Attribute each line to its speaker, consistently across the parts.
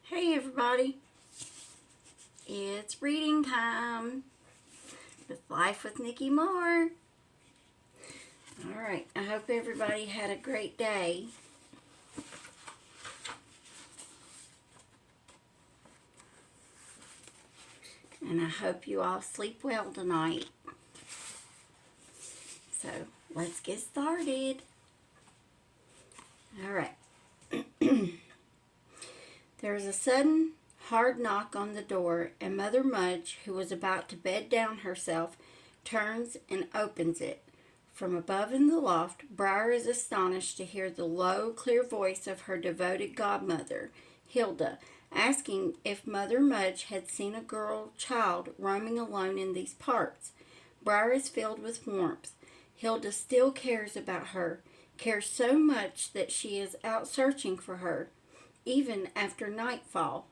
Speaker 1: Hey everybody, it's reading time with Life with Nikki Moore. Alright, I hope everybody had a great day. And I hope you all sleep well tonight. So, let's get started. Alright. There was a sudden, hard knock on the door, and Mother Mudge, who was about to bed down herself, turns and opens it. From above in the loft, Briar is astonished to hear the low, clear voice of her devoted godmother, Hilda, asking if Mother Mudge had seen a girl child roaming alone in these parts. Briar is filled with warmth. Hilda still cares about her, cares so much that she is out searching for her, even after nightfall.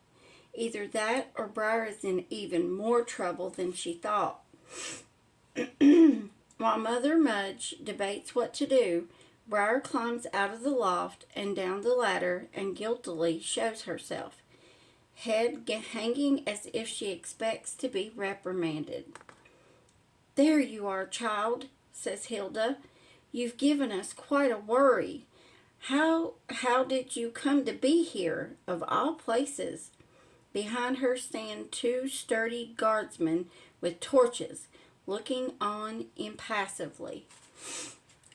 Speaker 1: Either that or Briar is in even more trouble than she thought. While Mother Mudge debates what to do, Briar climbs out of the loft and down the ladder and guiltily shows herself, head hanging as if she expects to be reprimanded. "There you are, child," says Hilda. "You've given us quite a worry. How did you come to be here, of all places?" Behind her stand two sturdy guardsmen with torches, looking on impassively.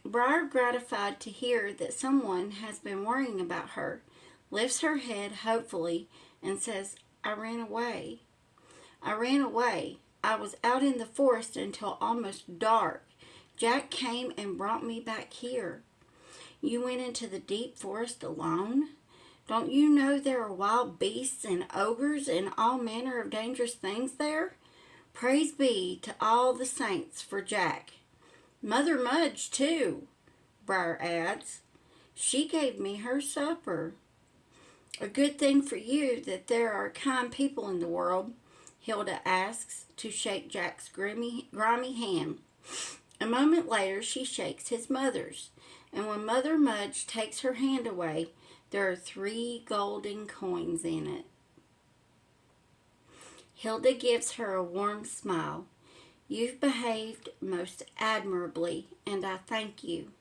Speaker 1: Briar, gratified to hear that someone has been worrying about her, lifts her head hopefully and says, I ran away. I was out in the forest until almost dark. Jack came and brought me back here." "You went into the deep forest alone? Don't you know there are wild beasts and ogres and all manner of dangerous things there? Praise be to all the saints for Jack. Mother Mudge, too," Briar adds. "She gave me her supper." "A good thing for you that there are kind people in the world," Hilda asks to shake Jack's grimy hand. A moment later she shakes his mother's, and when Mother Mudge takes her hand away, there are 3 golden coins in it. Hilda gives her a warm smile. "You've behaved most admirably, and I thank you."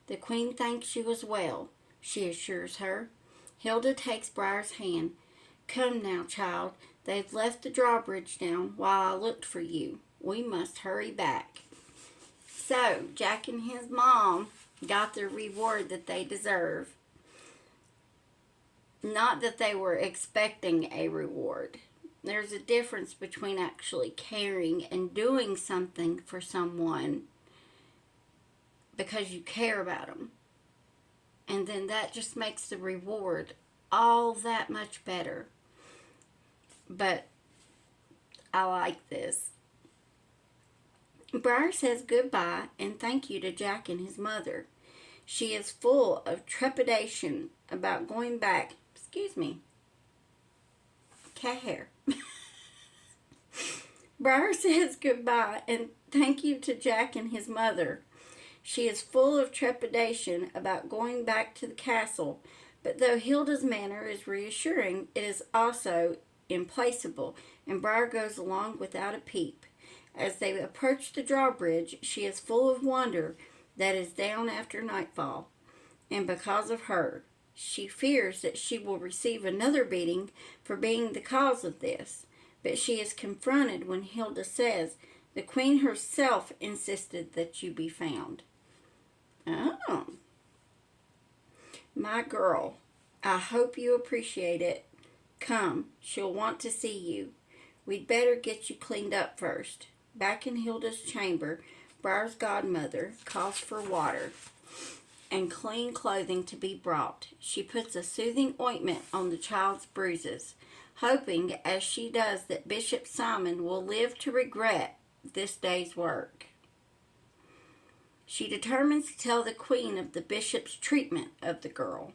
Speaker 1: "The Queen thanks you as well," she assures her. Hilda takes Briar's hand. "Come now, child. They've left the drawbridge down while I looked for you. We must hurry back." So, Jack and his mom got the reward that they deserve. Not that they were expecting a reward. There's a difference between actually caring and doing something for someone because you care about them. And then that just makes the reward all that much better. But I like this. Briar says goodbye and thank you to Jack and his mother. She is full of trepidation about going back. Cat hair. Briar says goodbye and thank you to Jack and his mother. She is full of trepidation about going back to the castle, but though Hilda's manner is reassuring, it is also implacable, and Briar goes along without a peep. As they approach the drawbridge, she is full of wonder that is down after nightfall, and because of her, she fears that she will receive another beating for being the cause of this. But she is confronted when Hilda says, "The Queen herself insisted that you be found." "Oh. My girl, I hope you appreciate it. Come, she'll want to see you. We'd better get you cleaned up first." Back in Hilda's chamber, Briar's godmother calls for water and clean clothing to be brought. She puts a soothing ointment on the child's bruises, hoping as she does that Bishop Simon will live to regret this day's work. She determines to tell the Queen of the bishop's treatment of the girl.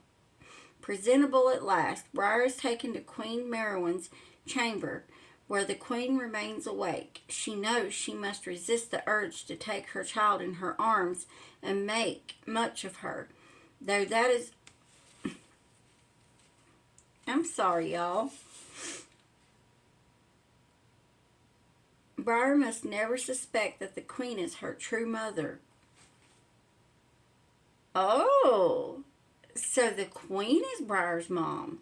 Speaker 1: Presentable at last, Briar is taken to Queen Merowyn's chamber, where the Queen remains awake. She knows she must resist the urge to take her child in her arms and make much of her, though that is... I'm sorry, y'all. Briar must never suspect that the queen is her true mother. Oh, so the queen is Briar's mom.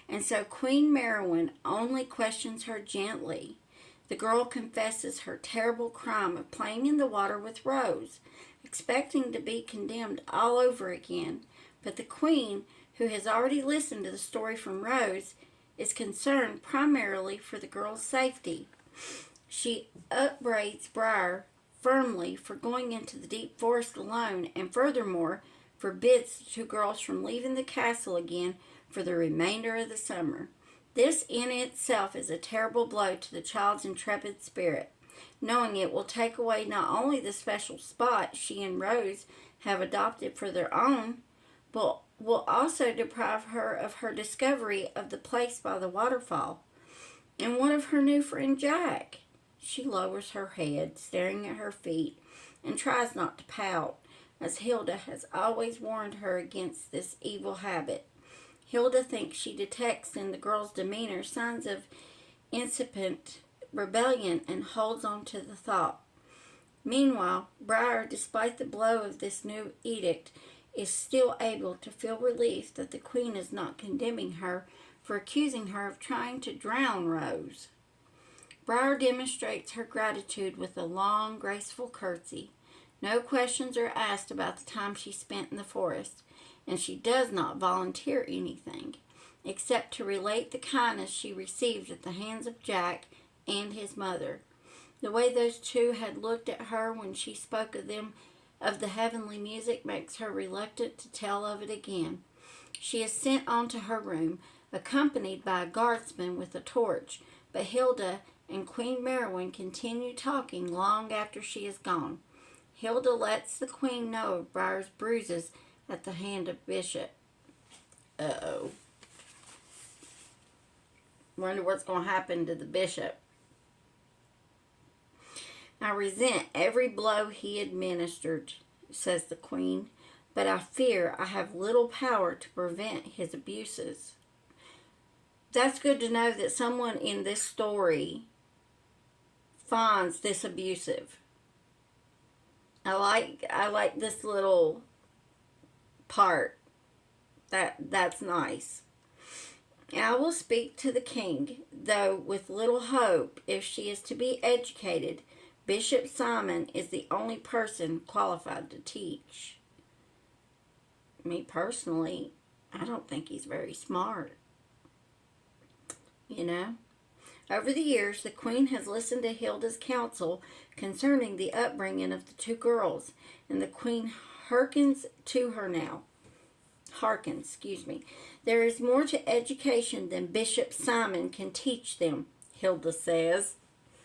Speaker 1: And so Queen Merowyn only questions her gently. The girl confesses her terrible crime of playing in the water with Rose, expecting to be condemned all over again. But the queen, who has already listened to the story from Rose, is concerned primarily for the girl's safety. She upbraids Briar firmly for going into the deep forest alone, and furthermore forbids the two girls from leaving the castle again for the remainder of the summer. This in itself is a terrible blow to the child's intrepid spirit, knowing it will take away not only the special spot she and Rose have adopted for their own, but will also deprive her of her discovery of the place by the waterfall. And what of her new friend Jack? She lowers her head, staring at her feet, and tries not to pout, as Hilda has always warned her against this evil habit. Hilda thinks she detects in the girl's demeanor signs of incipient rebellion and holds on to the thought. Meanwhile, Briar, despite the blow of this new edict, is still able to feel relief that the queen is not condemning her for accusing her of trying to drown Rose. Briar demonstrates her gratitude with a long, graceful curtsy. No questions are asked about the time she spent in the forest, and she does not volunteer anything, except to relate the kindness she received at the hands of Jack and his mother. The way those two had looked at her when she spoke of them, of the heavenly music, makes her reluctant to tell of it again. She is sent on to her room, accompanied by a guardsman with a torch, but Hilda and Queen Merowyn continue talking long after she is gone. Hilda lets the queen know of Briar's bruises at the hand of Bishop. Uh-oh. Wonder what's going to happen to the bishop. I resent every blow he administered, says the queen, but I fear I have little power to prevent his abuses. That's good to know that someone in this story finds this abusive. I like this little part. That's nice. I will speak to the king, though with little hope. If she is to be educated, Bishop Simon is the only person qualified to teach. Me personally, I don't think he's very smart. You know? Over the years, the queen has listened to Hilda's counsel concerning the upbringing of the two girls, and the queen hearkens to her now. There is more to education than Bishop Simon can teach them, Hilda says.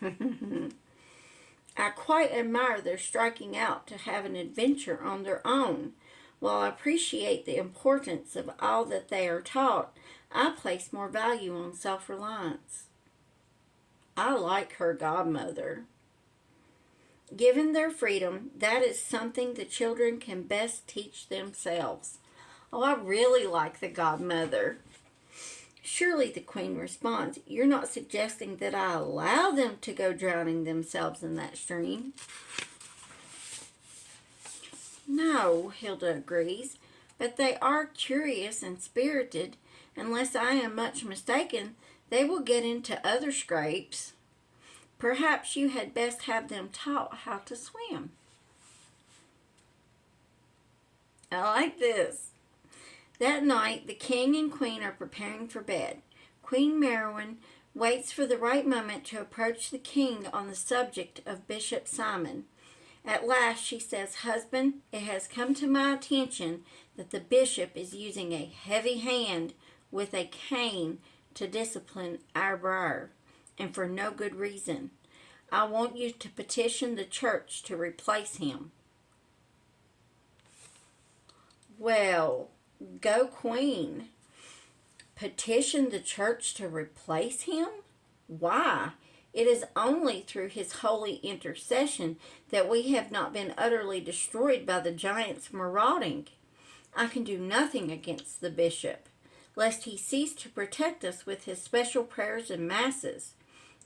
Speaker 1: I quite admire their striking out to have an adventure on their own. While I appreciate the importance of all that they are taught, I place more value on self-reliance. I like her godmother. Given their freedom, that is something the children can best teach themselves. Oh, I really like the godmother. Surely, the queen responds, you're not suggesting that I allow them to go drowning themselves in that stream? No, Hilda agrees, but they are curious and spirited. Unless I am much mistaken, they will get into other scrapes. Perhaps you had best have them taught how to swim. I like this. That night, the king and queen are preparing for bed. Queen Merowyn waits for the right moment to approach the king on the subject of Bishop Simon. At last, she says, Husband, it has come to my attention that the bishop is using a heavy hand with a cane to discipline our Briar, and for no good reason. I want you to petition the church to replace him. Well, go queen. Petition the church to replace him? Why? It is only through his holy intercession that we have not been utterly destroyed by the giants marauding. I can do nothing against the bishop, lest he cease to protect us with his special prayers and masses.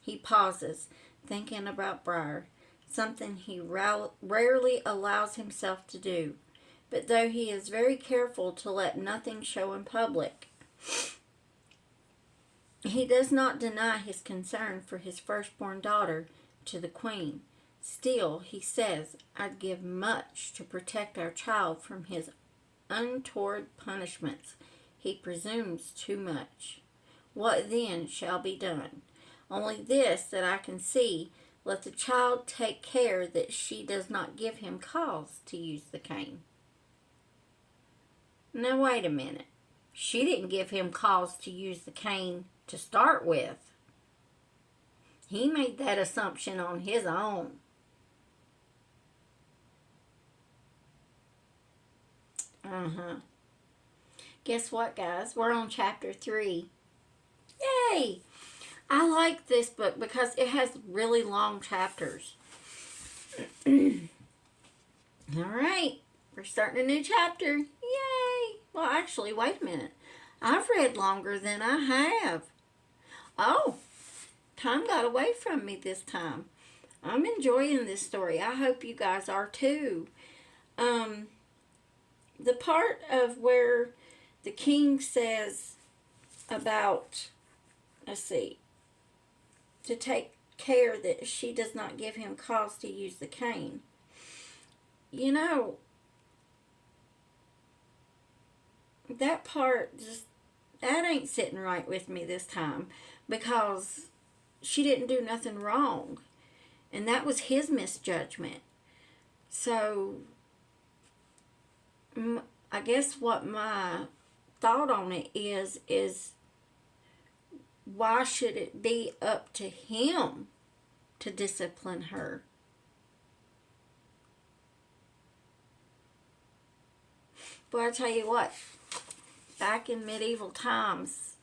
Speaker 1: He pauses. thinking about Briar, something he rarely allows himself to do. But though he is very careful to let nothing show in public, he does not deny his concern for his firstborn daughter to the queen. Still, he says, I'd give much to protect our child from his untoward punishments. He presumes too much. What then shall be done? Only this, that I can see, let the child take care that she does not give him cause to use the cane. Now wait a minute. She didn't give him cause to use the cane to start with. He made that assumption on his own. Guess what, guys? We're on chapter 3. Yay! I like this book because it has really long chapters. Alright, we're starting a new chapter. Yay! Well, actually, wait a minute. I've read longer than I have. Oh, time got away from me this time. I'm enjoying this story. I hope you guys are too. The part of where the king says about, let's see, to take care that she does not give him cause to use the cane. You know, that part that ain't sitting right with me this time, because she didn't do nothing wrong, and that was his misjudgment. So I guess what my thought on it is why should it be up to him to discipline her? But I tell you what, back in medieval times,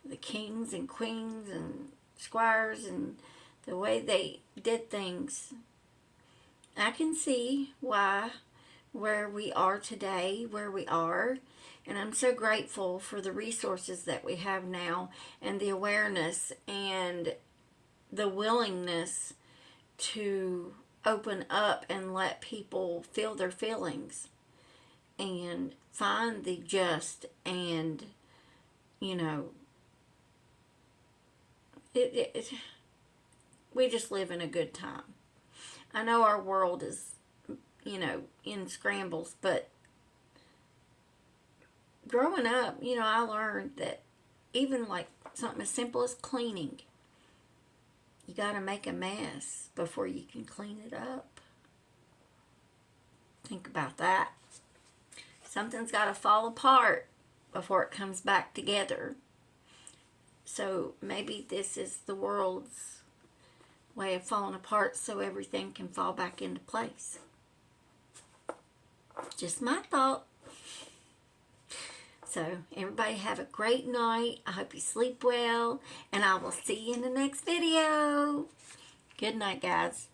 Speaker 1: the kings and queens and squires and the way they did things, I can see why where we are today, where we are, and I'm so grateful for the resources that we have now and the awareness and the willingness to open up and let people feel their feelings and find the just, and you know, we just live in a good time. I know our world is, you know, in scrambles, but growing up, you know, I learned that even like something as simple as cleaning, you got to make a mess before you can clean it up. Think about that. Something's got to fall apart before it comes back together. So maybe this is the world's way of falling apart so everything can fall back into place. Just my thought. So everybody have a great night. I hope you sleep well, and I will see you in the next video. Good night, guys.